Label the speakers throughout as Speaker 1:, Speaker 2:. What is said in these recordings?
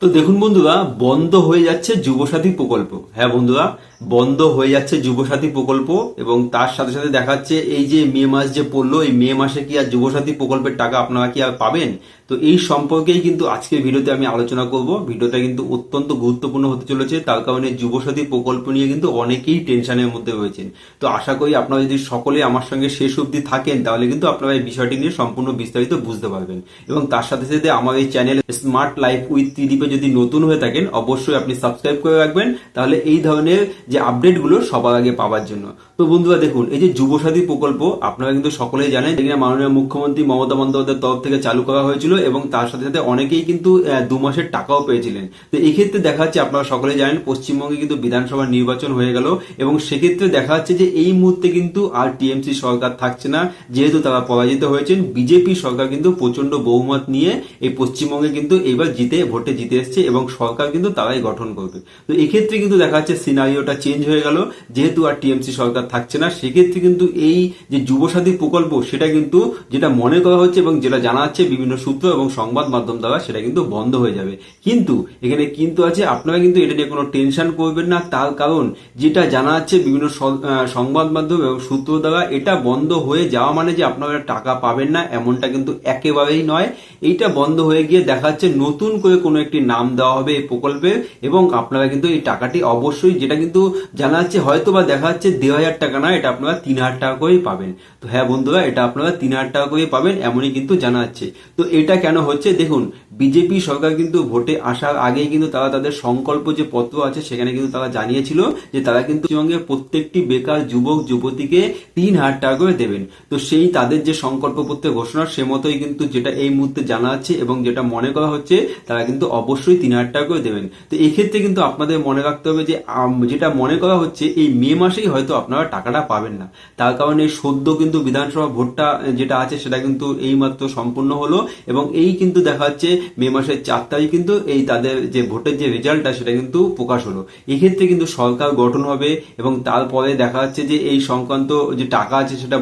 Speaker 1: তো দেখুন বন্ধুরা, বন্ধ হয়ে যাচ্ছে যুবসাথী প্রকল্প। হ্যাঁ বন্ধুরা, বন্ধ হয়ে যাচ্ছে যুবসাথী প্রকল্প এবং তার সাথে সাথে দেখাচ্ছে এই যে মে মাস যে পড়লো, এই মে মাসে কি আর যুবসাথী প্রকল্পের টাকা আপনারা কি আর পাবেন? তো এই সম্পর্কেই কিন্তু আজকের ভিডিওতে আমি আলোচনা করব। ভিডিওটা কিন্তু অত্যন্ত গুরুত্বপূর্ণ হতে চলেছে, তার কারণে যুবসাথী প্রকল্প নিয়ে কিন্তু অনেকেই টেনশনের মধ্যে রয়েছেন। তো আশা করি আপনারা যদি সকলে আমার সঙ্গে শেষ অবধি থাকেন তাহলে কিন্তু আপনারা এই বিষয়টি নিয়ে সম্পূর্ণ বিস্তারিত বুঝতে পারবেন। এবং তার সাথে সাথে আমার এই চ্যানেল স্মার্ট লাইফ উইথ ত্রিদীপে যদি নতুন হয়ে থাকেন অবশ্যই আপনি সাবস্ক্রাইব করে রাখবেন, তাহলে এই ধরনের যে আপডেটগুলো সবার আগে পাওয়ার জন্য। তো বন্ধুরা দেখুন, এই যে যুবসাথী প্রকল্প আপনারা কিন্তু সকলেই জানেন, যেখানে মাননীয় মুখ্যমন্ত্রী মমতা বন্দ্যোপাধ্যায়ের তরফ থেকে চালু করা হয়েছিল এবং তার সাথে সাথে অনেকেই কিন্তু 2 মাসের টাকাও পেয়েছিলেন। তো এক্ষেত্রে দেখা যাচ্ছে আপনারা সকলেই জানেন পশ্চিমবঙ্গে কিন্তু বিধানসভা নির্বাচন হয়ে গেল এবং সেক্ষেত্রে দেখা যাচ্ছে যে এই মুহূর্তে কিন্তু আর টিএমসি সরকার থাকছে না, যেহেতু তারা পরাজিত হয়েছেন। বিজেপি সরকার কিন্তু প্রচন্ড বহুমত নিয়ে এই পশ্চিমবঙ্গে কিন্তু এবার ভোটে জিতে এসছে এবং সরকার কিন্তু তারাই গঠন করবে। তো এক্ষেত্রে কিন্তু দেখা যাচ্ছে সিনারিওটা চেঞ্জ হয়ে গেল, যেহেতু আর টিএমসি সরকার থাকছে না। সেক্ষেত্রে কিন্তু এই যে যুবসাথী প্রকল্প সেটা কিন্তু যেটা মনে করা হচ্ছে এবং যেটা জানা যাচ্ছে বিভিন্ন সূত্র এবং সংবাদ মাধ্যম দ্বারা, সেটা কিন্তু বন্ধ হয়ে যাবে। কিন্তু এখানে কিন্তু আছে, আপনারা কিন্তু এটা নিয়ে কোনো টেনশন করবেন না। তার কারণ যেটা জানা যাচ্ছে বিভিন্ন সংবাদ মাধ্যম এবং সূত্র দ্বারা, এটা বন্ধ হয়ে যাওয়া মানে যে আপনারা টাকা পাবেন না এমনটা কিন্তু একেবারেই নয়। এইটা বন্ধ হয়ে গিয়ে দেখা যাচ্ছে নতুন করে কোনো একটি নাম দেওয়া হবে এই প্রকল্পের এবং আপনারা কিন্তু এই টাকাটি অবশ্যই, যেটা কিন্তু জানা যাচ্ছে হয়তো বা দেখা যাচ্ছে 1,500 টাকা না, এটা আপনারা 3,000 টাকা করেই পাবেন। তো হ্যাঁ বন্ধুরা, এটা আপনারা 3,000 টাকা করেই পাবেন এমনই কিন্তু জানা যাচ্ছে। তো এটা কেন হচ্ছে দেখুন, বিজেপি সরকার কিন্তু ভোটে আসার আগেই কিন্তু তারা তাদের সংকল্প যে পত্র আছে সেখানে কিন্তু তারা জানিয়েছিল যে তারা কিন্তু পশ্চিমবঙ্গের প্রত্যেকটি বেকার যুবক যুবতীকে 3,000 টাকা করে দেবেন। তো সেই তাদের যে সংকল্প পত্রের ঘোষণা সে মতোই কিন্তু যেটা এই মুহূর্তে জানা যাচ্ছে এবং যেটা মনে করা হচ্ছে, তারা কিন্তু অবশ্যই 3,000 টাকা করে দেবেন। তো এক্ষেত্রে কিন্তু আপনাদের মনে রাখতে হবে যে যেটা মনে করা হচ্ছে এই মে মাসেই হয়তো আপনারা টাকাটা পাবেন না। তার কারণে সদ্য কিন্তু বিধানসভা ভোটটা যেটা আছে সেটা কিন্তু এইমাত্র সম্পূর্ণ হলো এবং এই কিন্তু দেখা যাচ্ছে মে মাসের 4 তারিখ কিন্তু এই তাদের যে ভোটের যে রেজাল্টটা সেটা কিন্তু প্রকাশ হলো। এক্ষেত্রে কিন্তু সরকার গঠন হবে এবং তারপরে দেখা যাচ্ছে যে এই সংক্রান্ত যে টাকা আছে সেটা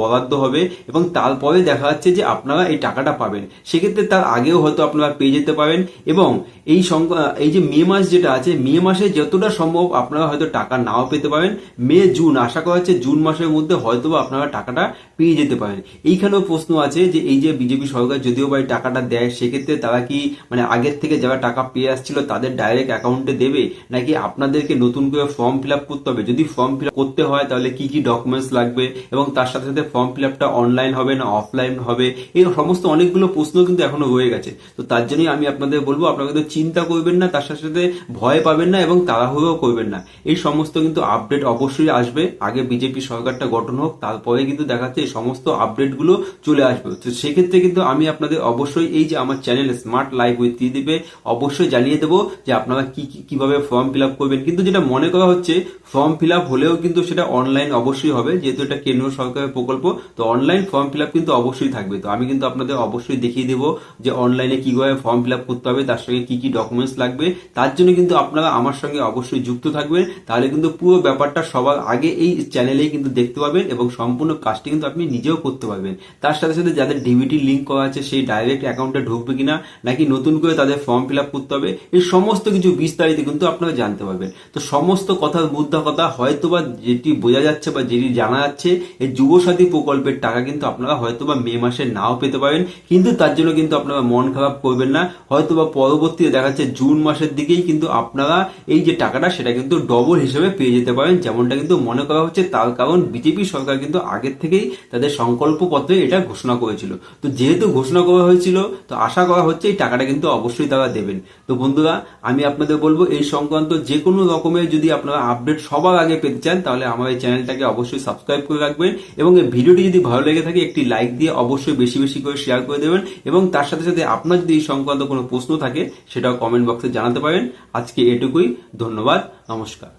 Speaker 1: বরাদ্দ হবে এবং তারপরে দেখা যাচ্ছে যে আপনারা এই টাকাটা পাবেন। সেক্ষেত্রে তার আগেও হয়তো আপনারা পেয়ে যেতে পারেন এবং এই যে মে মাস যেটা আছে, মে মাসে যতটা সম্ভব আপনারা হয়তো টাকা নাও পেতে পারেন। মে জুন আশা করা হচ্ছে জুন মাসের মধ্যে হয়তো আপনারা টাকাটা পেয়ে যেতে পারেন। এইখানেও প্রশ্ন আছে যে এই যে বিজেপি সরকার যদিও বা এই টাকাটা দেয়, সেক্ষেত্রে তারা কি মানে আগের থেকে যারা টাকা পেয়ে আসছিল তাদের ডাইরেক্ট অ্যাকাউন্টে দেবে, নাকি আপনাদেরকে নতুন করে ফর্ম ফিল আপ করতে হবে? যদি ফর্ম ফিল আপ করতে হয় তাহলে কি কি ডকুমেন্টস লাগবে এবং তার সাথে সাথে ফর্ম ফিল আপটা অনলাইন হবে না অফলাইন হবে, এই সমস্ত অনেকগুলো প্রশ্ন কিন্তু এখনো রয়ে গেছে। তো তার জন্যই আমি আপনাদের বলবো, আপনারা কিন্তু চিন্তা করবেন না, তার সাথে সাথে ভয় পাবেন না এবং তাড়াহুড়োও করবেন না। এই সমস্ত কিন্তু আপডেট অবশ্যই আসবে। আগে বিজেপি সরকারটা গঠন হোক, তারপরে কিন্তু দেখাচ্ছে এই সমস্ত আপডেটগুলো চলে আসবে। তো সেক্ষেত্রে কিন্তু আমি আপনাদের অবশ্যই এই যে আমার চ্যানেল স্মার্ট লাইফ উইথ ত্রিদীপে অবশ্যই জানিয়ে দেবো যে আপনারা কিভাবে ফর্ম ফিল আপ করবেন। কিন্তু যেটা মনে করা হচ্ছে ফর্ম ফিল আপ হলেও কিন্তু সেটা অনলাইন অবশ্যই হবে, যেহেতু এটা কেন্দ্র সরকারের প্রকল্প। তো অনলাইন ফর্ম ফিল আপ কিন্তু অবশ্যই থাকবে। তো আমি কিন্তু আপনাদের অবশ্যই দেখিয়ে দেবো যে অনলাইনে কিভাবে ফর্ম ফিল আপ করতে হবে, তার সঙ্গে কি কি ডকুমেন্টস লাগবে। তার জন্য কিন্তু আপনারা আমার সঙ্গে অবশ্যই যুক্ত থাকবেন, তাহলে কিন্তু পুরো ব্যাপারটা সবার আগে এই চ্যানেলেই কিন্তু দেখতে পাবেন এবং সম্পূর্ণ কাজটি কিন্তু আপনি নিজেও করতে পারবেন। তার সাথে সাথে যাদের ডিবিটি লিঙ্ক করা আছে সেই ডাইরেক্ট অ্যাকাউন্টে ঢুকবে কিনা, নাকি নতুন করে তাদের ফর্ম ফিল আপ করতে হবে, এই সমস্ত কিছু বিস্তারিত কিন্তু আপনারা জানতে পারবেন। তো সমস্ত কথার মুদ্রা কথা হয়তোবা যেটি বোঝা যাচ্ছে বা যেটি জানা যাচ্ছে, এই যুবসাথী প্রকল্পের টাকা কিন্তু আপনারা হয়তোবা মে মাসে নাও পেতে পারেন। কিন্তু তার জন্য কিন্তু আপনারা মন খারাপ করবেন না, হয়তোবা পরবর্তীতে দেখা যাচ্ছে জুন মাসের দিকেই কিন্তু আপনারা এই যে টাকাটা সেটা কিন্তু ডবল হিসেবে পেয়ে যেতে পারেন, যেমনটা কিন্তু মনে করা হচ্ছে। তার কারণ বিজেপি সরকার কিন্তু আগের থেকেই তাদের সংকল্প পত্রে এটা ঘোষণা করেছিল। তো যেহেতু ঘোষণা করা হয়েছিল, তো আশা করা হচ্ছে এই টাকাটা কিন্তু অবশ্যই তারা দেবেন। তো বন্ধুরা, আমি আপনাদের বলবো এই সংক্রান্ত যে কোনো রকমের যদি আপনারা আপডেট সবার আগে পেতে চান তাহলে আমার এই চ্যানেলটাকে অবশ্যই সাবস্ক্রাইব করে রাখবেন এবং এই ভিডিওটি যদি ভালো লেগে থাকে একটি লাইক দিয়ে অবশ্যই বেশি বেশি করে শেয়ার করে দেবেন এবং তার সাথে সাথে আপনার যদি এই সংক্রান্ত কোনো প্রশ্ন থাকে সেটাও কমেন্ট বক্সে জানাতে পারেন। আজকে এটুকুই, ধন্যবাদ, নমস্কার।